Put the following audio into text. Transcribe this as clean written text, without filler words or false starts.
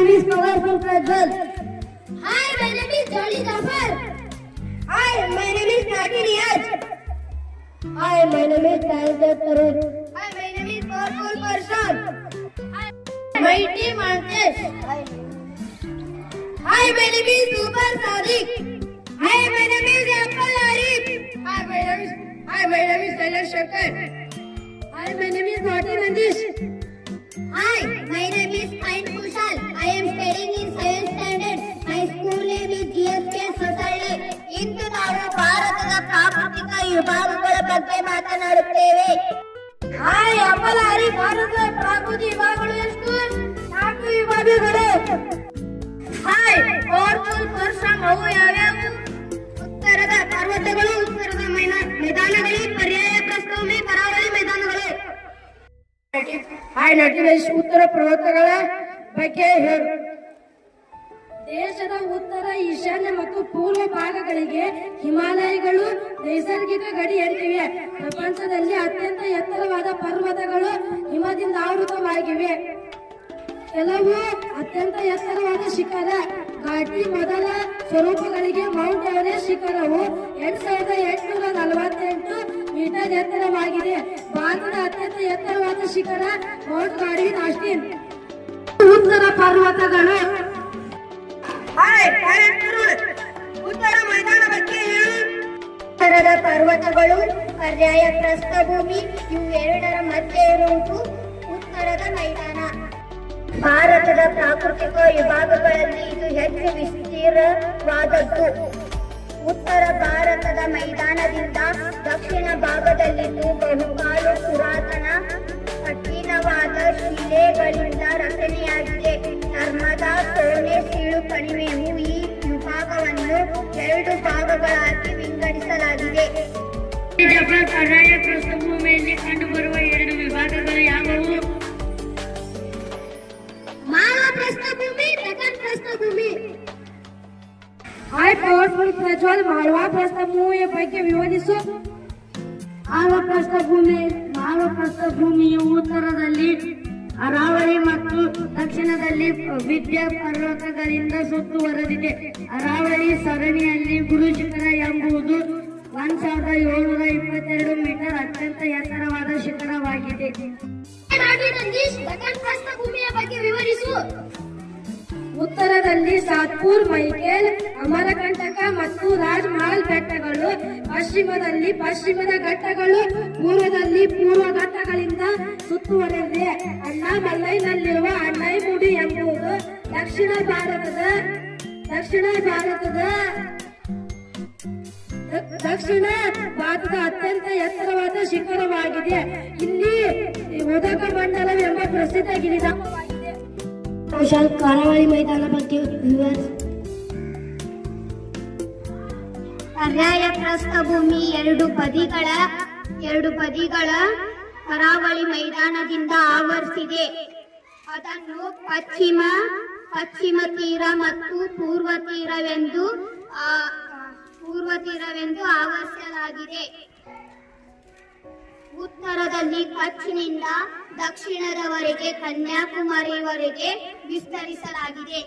is Powerful Prajwal. Hi, my name is Jolly Jafar. Hi, my name is Nati Niyaz. Hi, my name is Taizat Tarun. Hi, my name is Powerful Person. Mighty Mantesh. Hi, my name is Super Sadiq. Hi, my name is Apple Arif. Hi, my name is Taylor Shankar. Hi, my name is Naughty Nandish. Hi, my name is Ain Kushal. I am studying in 7th standard. My school name is GSK Society. ಇಂದು ನಾವು ಭಾರತದ ಪ್ರಾಕೃತಿಕ ವಿಭಾಗಗಳ ಬಗ್ಗೆ ಮಾತನಾಡುತ್ತೇವೆ. Hi, Apple Arif. ಭಾರತದ ಪ್ರಾಕೃತಿಕ ವಿಭಾಗಗಳು ಎಷ್ಟು? 4 ವಿಭಾಗಗಳು. Hi, Powerful Person ಅವು ಯಾವ್ಯಾವು? ಉತ್ತರದ ಪರ್ವತಗಳು, ಉತ್ತರದ ಮೈದಾನಗಳು, ಪರ್ಯಾಯ ಪ್ರಸ್ಥಭೂಮಿ, ಕರಾವಳಿ ಮೈದಾನಗಳು. ಹಾಯ್ ನಟೇಶ್, ಉತ್ತರ ಪರ್ವತಗಳ ಬಗ್ಗೆ ಹೇಳು. ದೇಶದ ಉತ್ತರ, ಈಶಾನ್ಯ ಮತ್ತು ಪೂರ್ವ ಭಾಗಗಳಿಗೆ ಹಿಮಾಲಯಗಳು ನೈಸರ್ಗಿಕ ಗಡಿ ಅಂತಿವೆ. ಪ್ರಪಂಚದಲ್ಲಿ ಅತ್ಯಂತ ಎತ್ತರವಾದ ಪರ್ವತಗಳು ಹಿಮದಿಂದ ಆವೃತವಾಗಿವೆ. ಕೆಲವು ಅತ್ಯಂತ ಎತ್ತರವಾದ ಶಿಖರ ಘಾಟಿ ಮೊದಲ ಸ್ವರೂಪಗಳಿಗೆ ಮೌಂಟ್ ಎವರೆಸ್ಟ್ ಶಿಖರವು 2848 ಮೀಟರ್ ಎತ್ತರವಾಗಿದೆ. ಭಾರತದ ಅತ್ಯಂತ ಎತ್ತರವಾದ ಶಿಖರ ಮೌಂಟ್ ಗಾಡ್ವಿನ್ ಆಸ್ಟಿನ್. ಉತ್ತರ ಪರ್ವತಗಳು. ಉತ್ತರ ಮೈದಾನ ಬಗ್ಗೆ ಹೇಳು. ಉತ್ತರದ ಪರ್ವತಗಳು ಪರ್ಯಾಯ ಪ್ರಸ್ಥಭೂಮಿ, ಇವು ಎರಡರ ಮಧ್ಯೆ ಇರುವುದು ಉತ್ತರದ ಮೈದಾನ. ಭಾರತದ ಪ್ರಾಕೃತಿಕ ವಿಭಾಗಗಳಲ್ಲಿ ಇದು ಹೆಚ್ಚು ವಿಸ್ತೀರ್ಣವಾದದ್ದು. ಉತ್ತರ ಭಾರತದ ಮೈದಾನದಿಂದ ದಕ್ಷಿಣ ಭಾಗದಲ್ಲಿದ್ದು ಬಹುಪಾಲು ಪುರಾತನ ಕಠಿಣವಾದ ಶಿಲೆಗಳಿಂದ ರಚನೆಯಾಗಿದೆ. ನರ್ಮದಾ ಸೋನೆ ಸೀಳು ಕಣಿವೆಯು ಈ ವಿಭಾಗವನ್ನು 2 ಭಾಗಗಳಾಗಿ ವಿಂಗಡಿಸಲಾಗಿದೆ. ಪರ್ಯಾಯ ಪ್ರಸ್ಥಭೂಮಿಯಲ್ಲಿ ಕಂಡುಬರುವ 2 ವಿಭಾಗಗಳು ಯಾವುವು? ಮಾಲಾ ಪ್ರಸ್ಥಭೂಮಿ, ದಕ್ಕನ್ ಪ್ರಸ್ಥಭೂಮಿ. ಹಾಯ್ ಪವರ್ಫುಲ್ ಪ್ರಜ್ವಲ್, ಮಾಳ್ವಾ ಪ್ರಸ್ಥಭೂಮಿಯ ಬಗ್ಗೆ ವಿವರಿಸು. ಮಾಲ್ವಾ ಪ್ರಸ್ಥಭೂಮಿಯು ಉತ್ತರದಲ್ಲಿ ಅರಾವಳಿ ಮತ್ತು ದಕ್ಷಿಣದಲ್ಲಿ ವಿಂಧ್ಯ ಪರ್ವತಗಳಿಂದ ಸುತ್ತುವರೆದಿದೆ. ಅರಾವಳಿ ಸರಣಿಯಲ್ಲಿ ಗುರು ಶಿಖರ ಎಂಬುದು 1722 ಮೀಟರ್ ಅತ್ಯಂತ ಎತ್ತರವಾದ ಶಿಖರವಾಗಿದೆ. ದಕ್ಕನ್ ಪ್ರಸ್ಥಭೂಮಿಯ ಬಗ್ಗೆ ವಿವರಿಸು. ಉತ್ತರದಲ್ಲಿ ಸಾತ್ಪುರ್, ಮೈಕೇಲ್, ಅಮರಕಂಟಕ ಮತ್ತು ರಾಜ್ ಮಹಲ್ ಬೆಟ್ಟಗಳು, ಪಶ್ಚಿಮದಲ್ಲಿ ಪಶ್ಚಿಮದ ಘಟ್ಟಗಳು, ಪೂರ್ವದಲ್ಲಿ ಪೂರ್ವ ಘಟ್ಟಗಳಿಂದ ಸುತ್ತುವರೆದಿದೆ. ಅಣ್ಣಾಮಲೈನಲ್ಲಿರುವ ಅಣ್ಣೈಮುಡಿ ಎಂಬುದು ದಕ್ಷಿಣ ಭಾರತದ ಅತ್ಯಂತ ಎತ್ತರವಾದ ಶಿಖರವಾಗಿದೆ. ಇಲ್ಲಿ ಉದಕಮಂಡಲವೆಂಬ ಪ್ರಸಿದ್ಧ ಗಿರಿಧಾಮವಾಗಿದೆ. ಕರಾವಳಿ ಮೈದಾನ ಬಗ್ಗೆ ವಿವರಿಸಿ. ಪರ್ಯಾಯ ಪ್ರಸ್ಥಭೂಮಿ ಎರಡು ಬದಿಗಳ ಕರಾವಳಿ ಮೈದಾನದಿಂದ ಆವರಿಸಿದೆ. ಅದನ್ನು ಪಶ್ಚಿಮ ತೀರ ಮತ್ತು ಪೂರ್ವ ತೀರವೆಂದು ಆವರಿಸಲಾಗಿದೆ. ಉತ್ತರದಲ್ಲಿ ಕಚ್ನಿಂದ ದಕ್ಷಿಣದವರೆಗೆ ಕನ್ಯಾಕುಮಾರಿವರೆಗೆ ವಿಸ್ತರಿಸಲಾಗಿದೆ.